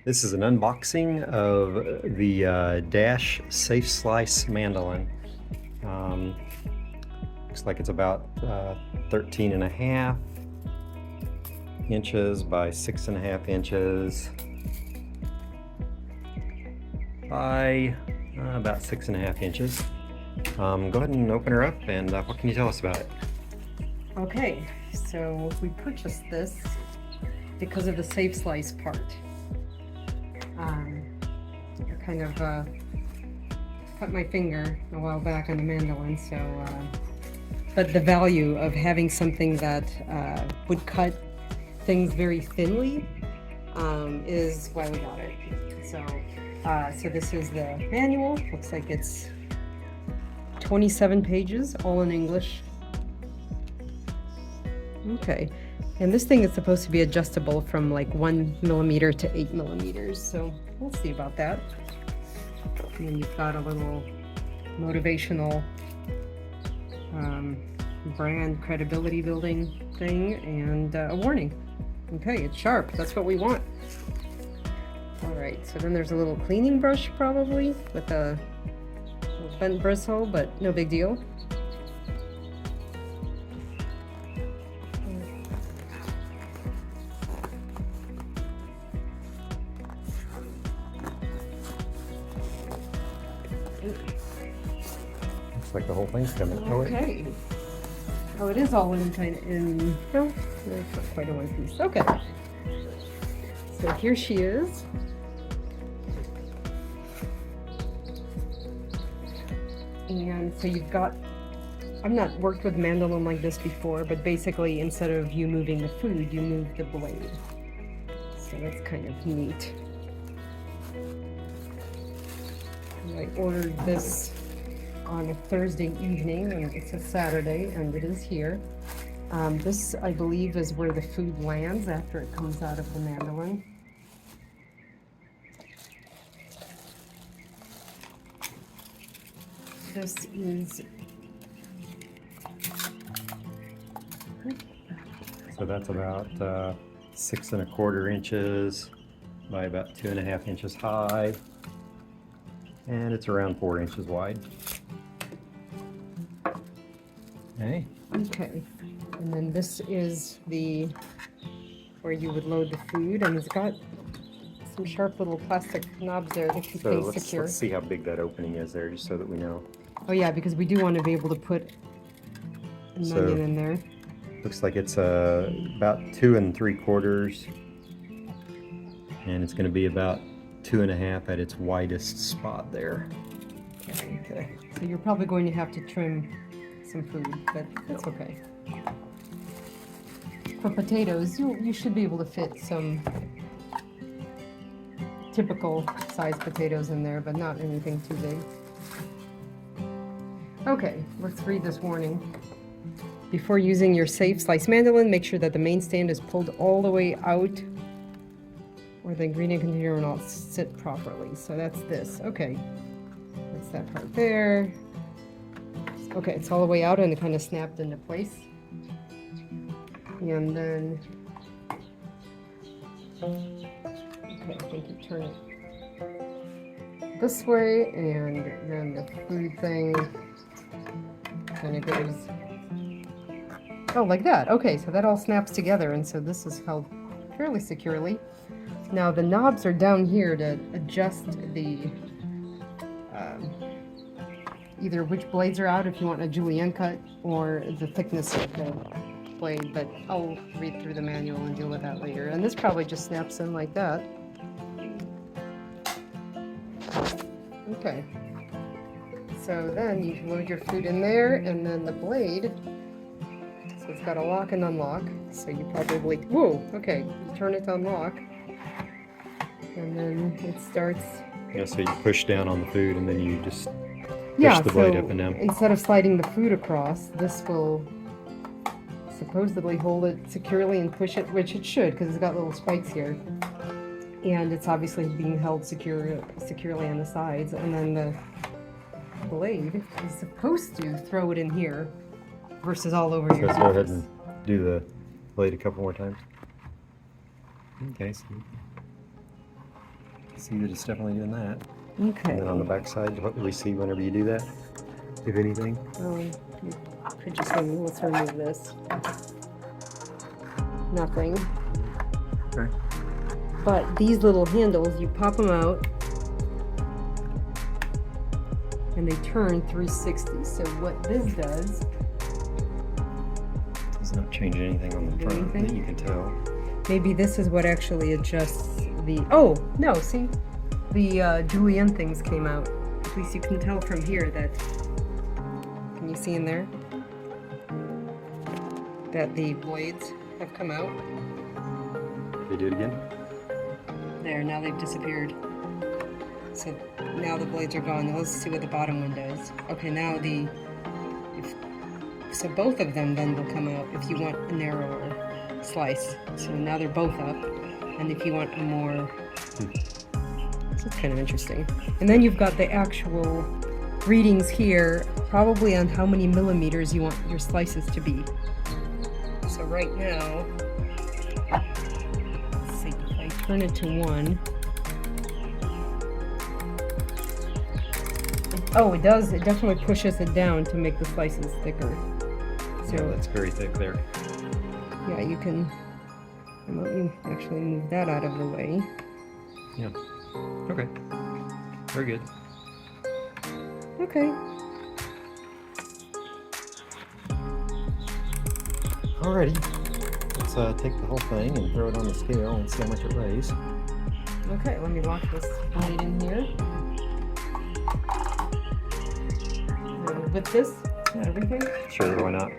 This is an unboxing of the Dash Safe Slice Mandoline. Looks like it's about 13.5 inches by 6.5 inches by about 6.5 inches. Go ahead and open her up, and what can you tell us about it? Okay, so we purchased this because of the safe slice part. I kind of cut my finger a while back on the mandolin, so but the value of having something that would cut things very thinly is why we got it. So this is the manual. Looks like it's 27 pages, all in English. Okay, and this thing is supposed to be adjustable from like 1 millimeter to 8 millimeters, so we'll see about that. And then you've got a little motivational brand credibility building thing and a warning. Okay, it's sharp, that's what we want. All right, so then there's a little cleaning brush probably with a little bent bristle, but no big deal. Looks like the whole thing's coming. Okay. Oh, it is all in kind of in. No, it's not quite a one piece. Okay. So here she is. And so you've got. I've not worked with mandolin like this before, but basically instead of you moving the food, you move the blade. So that's kind of neat. And I ordered this on a Thursday evening, and it's a Saturday, and it is here. This, I believe, is where the food lands after it comes out of the mandolin. This is... So that's about 6.25 inches by about 2.5 inches high, and it's around 4 inches wide. Okay. Okay, and then this is the where you would load the food, and it's got some sharp little plastic knobs there to keep things secure. Let's see how big that opening is there, just so that we know. Oh yeah, because we do want to be able to put an onion in there. Looks like it's about 2 3/4, and it's going to be about 2.5 at its widest spot there. Okay. So you're probably going to have to trim some food, but that's okay. For potatoes, you should be able to fit some typical size potatoes in there, but not anything too big. Okay, let's read this warning. Before using your safe slice mandolin, make sure that the main stand is pulled all the way out, or the ingredient container will not sit properly. So that's this. Okay, that's that part there. Okay, it's all the way out and it kind of snapped into place. And then, okay, I think you turn it this way, and then the food thing kind of goes, oh, like that. Okay, so that all snaps together, and so this is held fairly securely. Now the knobs are down here to adjust the either which blades are out if you want a julienne cut, or the thickness of the blade, but I'll read through the manual and deal with that later. And this probably just snaps in like that. Okay. So then you can load your food in there, and then the blade, so it's got a lock and unlock, so you probably, whoa, okay, you turn it to unlock, and then it starts. Yeah, so you push down on the food, and then you just push the blade up and down. Instead of sliding the food across, this will supposedly hold it securely and push it, which it should, because it's got little spikes here. And it's obviously being held securely on the sides. And then the blade is supposed to throw it in here versus all over your surface. Let's go ahead and do the blade a couple more times. Okay, so See that it's definitely doing that. Okay. And then on the back side, what do we see whenever you do that? If anything? You could just let's remove this. Nothing. Okay. But these little handles, you pop them out, and they turn 360. So what this does, Does not change anything on the front that you can tell. maybe this is what actually adjusts the, oh, no, see? The julienne things came out. At least you can tell from here that, can you see in there? That the blades have come out. They do it again? There, now they've disappeared. So now the blades are gone. Let's see what the bottom one does. Okay, now so both of them then will come out if you want a narrower slice. So now they're both up. And if you want a more, this is kind of interesting. And then you've got the actual readings here, probably on how many millimeters you want your slices to be. So right now, let's see, if I turn it to 1. Oh, it does. It definitely pushes it down to make the slices thicker. So Yeah, that's very thick there. yeah, you can. And let me actually move that out of the way. Yeah. Okay. Very good. Okay. Alrighty. Let's take the whole thing and throw it on the scale and see how much it weighs. Okay, let me lock this blade in here. With this, everything. Sure, why not?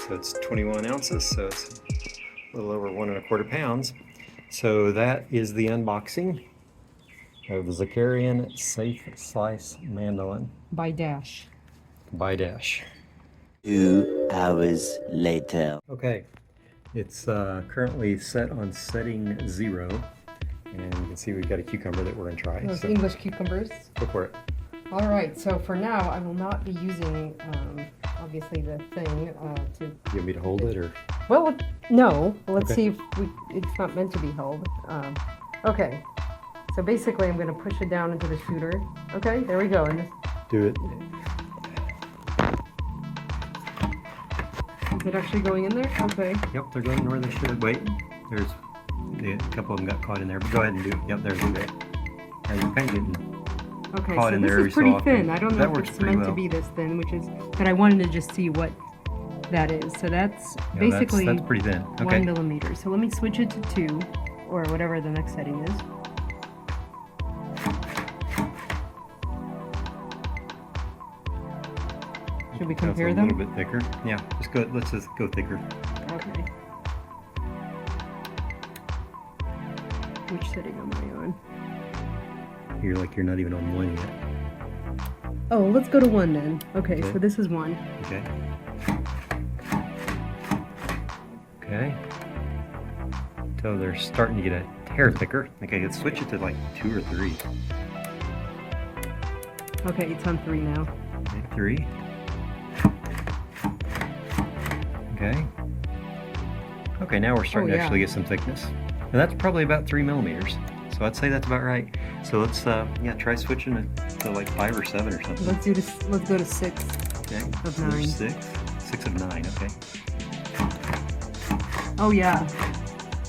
So it's 21 ounces, so it's a little over 1 1/4 pounds. So that is the unboxing of the Zakarian Safe Slice Mandoline By Dash. by Dash. 2 hours later. Okay, it's currently set on setting 0, and you can see we've got a cucumber that we're going to try. Those So English cucumbers. go for it. All right, so for now, I will not be using, obviously, the thing to. You want me to hold it, or? Well, no. Let's Okay. see if it's not meant to be held. Okay. So basically, I'm going to push it down into the shooter. Okay, there we go. And this, Do it. is it actually going in there? Okay. Yep, they're going where they should. Wait, there's a couple of them got caught in there, but go ahead and do it. Yep, there's they. And you're kind of getting Okay, caught so in this there every is so pretty often. thin. I don't know That if works it's pretty meant to well. be this thin, but I wanted to just see what that is. So that's Yeah, basically that's pretty thin. 1 Okay. millimeter. So let me switch it to 2, or whatever the next setting is. Should we compare That's a them? little bit thicker. Yeah, just go. Let's just go thicker. Okay. Which setting am I on? You're not even on 1 yet. Oh, let's go to 1 then. Okay, Okay. so this is 1. Okay. Okay. So they're starting to get a hair thicker. Okay, let's switch it to like 2 or 3. Okay, it's on 3 now. Okay, 3. Okay. Okay, now we're starting Oh, to yeah. actually get some thickness. And that's probably about 3 millimeters. So I'd say that's about right. So let's try switching it to like 5 or 7 or something. Let's do this. Let's go to 6 Okay. of There's 9. 6 of 9. Okay. Oh yeah.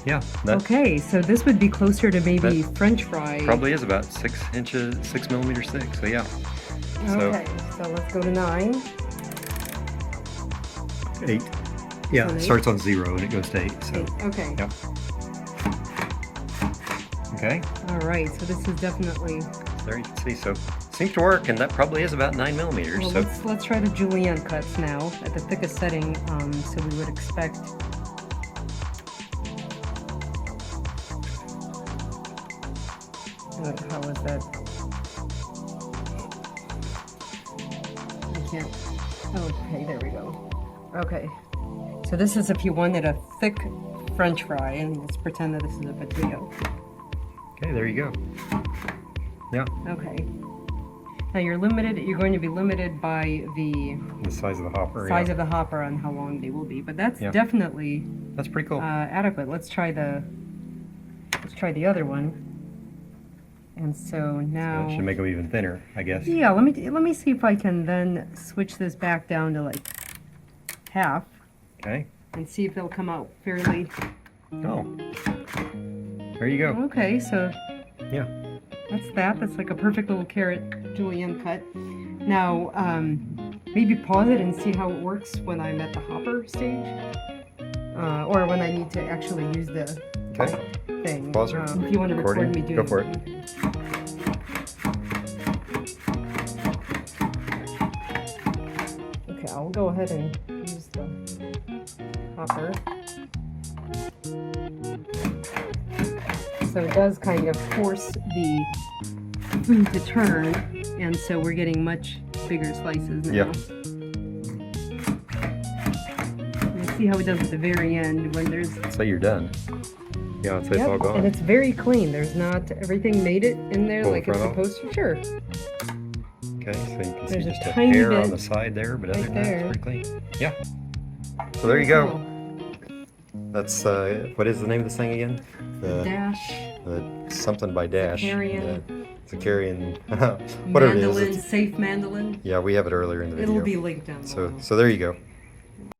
Yeah. That Okay, so this would be closer to maybe French fry. probably is about 6 millimeters thick. So yeah. Okay, so let's go to 9. 8. Yeah, So it 8? starts on 0 and it goes to 8. So 8. Okay. yep. Okay. All right, so this is definitely. There you can see. So seems to work, and that probably is about 9 millimeters. Well, So let's try the julienne cuts now at the thickest setting. So we would expect. How is that? I can't. Okay, there we go. Okay, so this is if you wanted a thick French fry, and let's pretend that this is a potato. okay, there you go. Yeah. Okay. Now you're limited. You're going to be limited by the size of the hopper. size yeah. of the hopper on how long they will be. But that's Yeah. definitely That's pretty cool. adequate. Let's try the other one. And so now That should make them even thinner, I guess. yeah, let me see if I can then switch this back down to like half Okay. and see if it'll come out fairly. Oh. There you go. Okay, so Yeah. that's like a perfect little carrot julienne cut. Now maybe pause it and see how it works when I'm at the hopper stage, or when I need to actually use the Okay. thing. Pause her. If you want to record me doing Go for it. Okay, I'll go ahead and use the hopper. So it does kind of force the food to turn, and so we're getting much bigger slices now. Yeah. You see how it does at the very end when there's So you're done. Yeah, I'd say it's all gone. and it's very clean. There's not everything made it in there Pull the like it's front off? supposed to. Sure. Okay, so you can see There's a just a tiny hair bit on the side there, but other right than that, there. it's pretty clean. Yeah. So there you go. That's, what is the name of this thing again? The Dash something by Dash. Zakarian. The Zakarian, whatever it is. Mandolin, safe mandolin. Yeah, we have it earlier in the video. It'll be linked down below. So there you go.